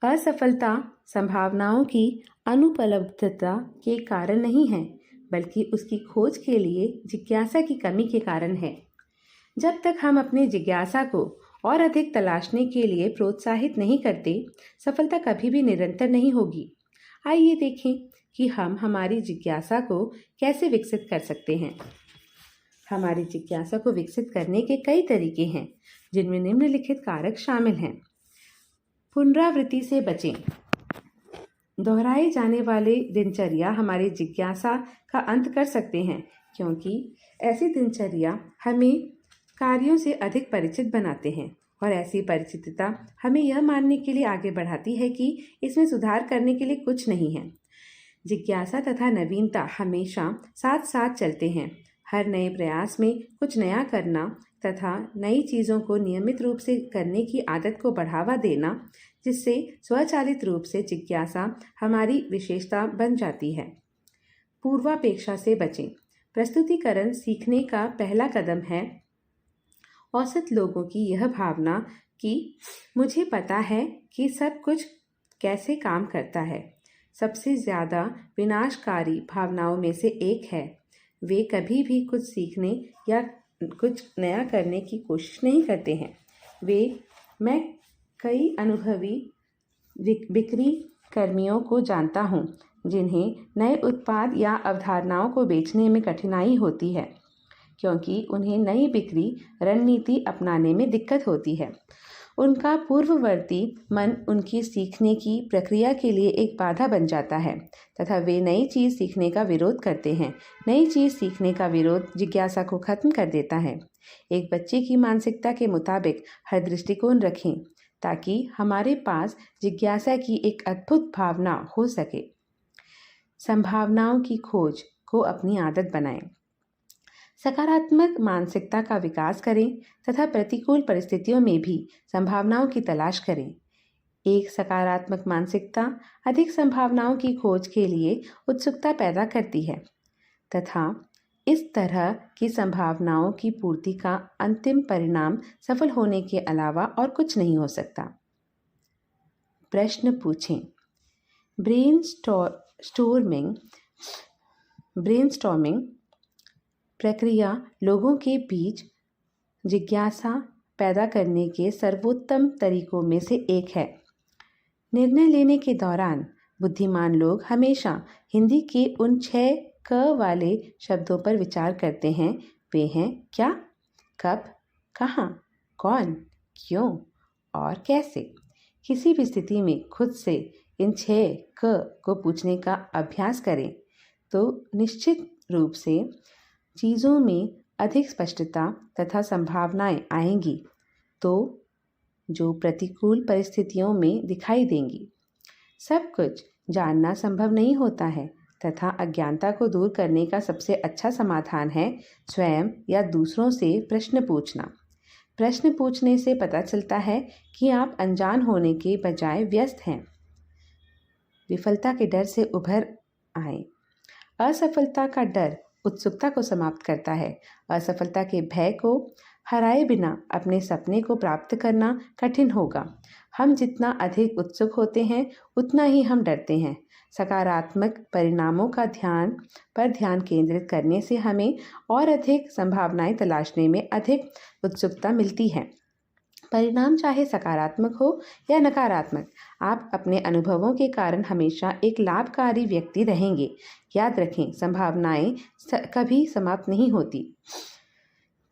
असफलता संभावनाओं की अनुपलब्धता के कारण नहीं है, बल्कि उसकी खोज के लिए जिज्ञासा की कमी के कारण है। जब तक हम अपनी जिज्ञासा को और अधिक तलाशने के लिए प्रोत्साहित नहीं करते, सफलता कभी भी निरंतर नहीं होगी। आइए देखें कि हम हमारी जिज्ञासा को कैसे विकसित कर सकते हैं। हमारी जिज्ञासा को विकसित करने के कई तरीके हैं, जिनमें निम्नलिखित कारक शामिल हैं। पुनरावृत्ति से बचें। दोहराए जाने वाले दिनचर्या हमारी जिज्ञासा का अंत कर सकते हैं, क्योंकि ऐसी दिनचर्या हमें कार्यों से अधिक परिचित बनाते हैं और ऐसी परिचितता हमें यह मानने के लिए आगे बढ़ाती है कि इसमें सुधार करने के लिए कुछ नहीं है। जिज्ञासा तथा नवीनता हमेशा साथ साथ चलते हैं। हर नए प्रयास में कुछ नया करना तथा नई चीज़ों को नियमित रूप से करने की आदत को बढ़ावा देना, जिससे स्वचालित रूप से जिज्ञासा हमारी विशेषता बन जाती है। पूर्वापेक्षा से बचें। प्रस्तुतिकरण सीखने का पहला कदम है। औसत लोगों की यह भावना कि मुझे पता है कि सब कुछ कैसे काम करता है, सबसे ज़्यादा विनाशकारी भावनाओं में से एक है। वे कभी भी कुछ सीखने या कुछ नया करने की कोशिश नहीं करते हैं। मैं कई अनुभवी बिक्री कर्मियों को जानता हूँ, जिन्हें नए उत्पाद या अवधारणाओं को बेचने में कठिनाई होती है, क्योंकि उन्हें नई बिक्री रणनीति अपनाने में दिक्कत होती है। उनका पूर्ववर्ती मन उनकी सीखने की प्रक्रिया के लिए एक बाधा बन जाता है तथा वे नई चीज़ सीखने का विरोध करते हैं। नई चीज़ सीखने का विरोध जिज्ञासा को खत्म कर देता है। एक बच्चे की मानसिकता के मुताबिक हर दृष्टिकोण रखें, ताकि हमारे पास जिज्ञासा की एक अद्भुत भावना हो सके। संभावनाओं की खोज को अपनी आदत बनाएं। सकारात्मक मानसिकता का विकास करें तथा प्रतिकूल परिस्थितियों में भी संभावनाओं की तलाश करें। एक सकारात्मक मानसिकता अधिक संभावनाओं की खोज के लिए उत्सुकता पैदा करती है तथा इस तरह की संभावनाओं की पूर्ति का अंतिम परिणाम सफल होने के अलावा और कुछ नहीं हो सकता। प्रश्न पूछें। ब्रेनस्टॉर्मिंग प्रक्रिया लोगों के बीच जिज्ञासा पैदा करने के सर्वोत्तम तरीकों में से एक है। निर्णय लेने के दौरान बुद्धिमान लोग हमेशा हिंदी के उन 6 क वाले शब्दों पर विचार करते हैं। वे हैं क्या, कब, कहाँ, कौन, क्यों और कैसे। किसी भी स्थिति में खुद से इन 6 क को पूछने का अभ्यास करें तो निश्चित रूप से चीज़ों में अधिक स्पष्टता तथा संभावनाएं आएंगी, तो जो प्रतिकूल परिस्थितियों में दिखाई देंगी। सब कुछ जानना संभव नहीं होता है तथा अज्ञानता को दूर करने का सबसे अच्छा समाधान है स्वयं या दूसरों से प्रश्न पूछना। प्रश्न पूछने से पता चलता है कि आप अनजान होने के बजाय व्यस्त हैं। विफलता के डर से उभर आए। असफलता का डर उत्सुकता को समाप्त करता है। असफलता के भय को हराए बिना अपने सपने को प्राप्त करना कठिन होगा। हम जितना अधिक उत्सुक होते हैं, उतना ही हम डरते हैं। सकारात्मक परिणामों का ध्यान केंद्रित करने से हमें और अधिक संभावनाएं तलाशने में अधिक उत्सुकता मिलती है। परिणाम चाहे सकारात्मक हो या नकारात्मक, आप अपने अनुभवों के कारण हमेशा एक लाभकारी व्यक्ति रहेंगे। याद रखें, संभावनाएं कभी समाप्त नहीं होती।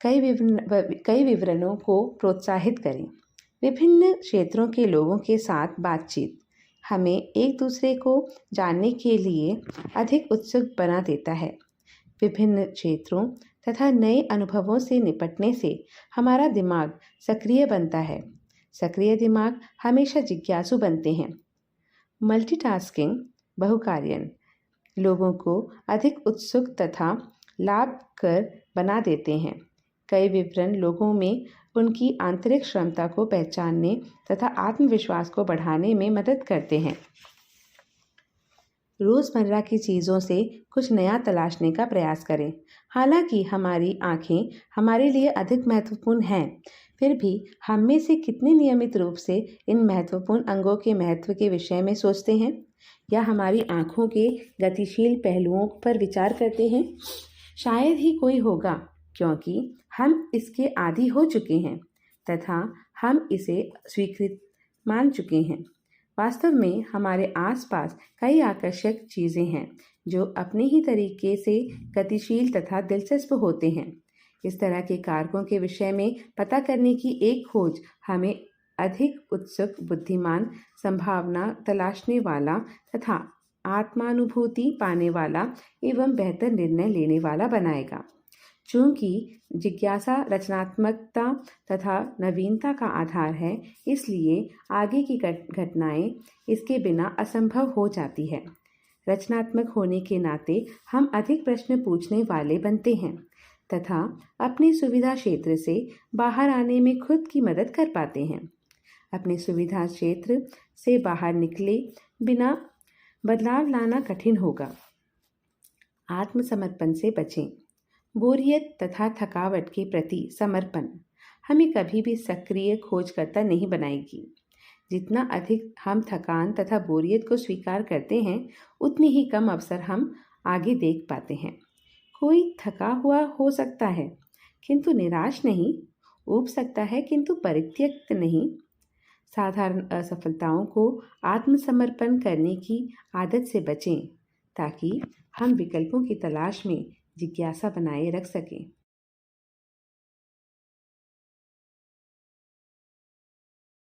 कई विवरणों को प्रोत्साहित करें। विभिन्न क्षेत्रों के लोगों के साथ बातचीत हमें एक दूसरे को जानने के लिए अधिक उत्सुक बना देता है। विभिन्न क्षेत्रों तथा नए अनुभवों से निपटने से हमारा दिमाग सक्रिय बनता है। सक्रिय दिमाग हमेशा जिज्ञासु बनते हैं। मल्टीटास्किंग बहुकार्यन लोगों को अधिक उत्सुक तथा लाभकर बना देते हैं। कई विवरण लोगों में उनकी आंतरिक क्षमता को पहचानने तथा आत्मविश्वास को बढ़ाने में मदद करते हैं। रोज़मर्रा की चीज़ों से कुछ नया तलाशने का प्रयास करें। हालांकि हमारी आँखें हमारे लिए अधिक महत्वपूर्ण हैं, फिर भी हम में से कितने नियमित रूप से इन महत्वपूर्ण अंगों के महत्व के विषय में सोचते हैं या हमारी आँखों के गतिशील पहलुओं पर विचार करते हैं? शायद ही कोई होगा, क्योंकि हम इसके आदी हो चुके हैं तथा हम इसे स्वीकृत मान चुके हैं। वास्तव में हमारे आसपास कई आकर्षक चीज़ें हैं जो अपने ही तरीके से गतिशील तथा दिलचस्प होते हैं। इस तरह के कारकों के विषय में पता करने की एक खोज हमें अधिक उत्सुक, बुद्धिमान, संभावना तलाशने वाला तथा आत्मानुभूति पाने वाला एवं बेहतर निर्णय लेने वाला बनाएगा। चूंकि जिज्ञासा रचनात्मकता तथा नवीनता का आधार है, इसलिए आगे की घटनाएं इसके बिना असंभव हो जाती है। रचनात्मक होने के नाते हम अधिक प्रश्न पूछने वाले बनते हैं तथा अपने सुविधा क्षेत्र से बाहर आने में खुद की मदद कर पाते हैं। अपने सुविधा क्षेत्र से बाहर निकले बिना बदलाव लाना कठिन होगा। आत्मसमर्पण से बचें। बोरियत तथा थकावट के प्रति समर्पण हमें कभी भी सक्रिय खोजकर्ता नहीं बनाएगी। जितना अधिक हम थकान तथा बोरियत को स्वीकार करते हैं, उतनी ही कम अवसर हम आगे देख पाते हैं। कोई थका हुआ हो सकता है किंतु निराश नहीं, ऊब सकता है किंतु परित्यक्त नहीं। साधारण असफलताओं को आत्मसमर्पण करने की आदत से बचें ताकि हम विकल्पों की तलाश में जिज्ञासा बनाए रख सकें।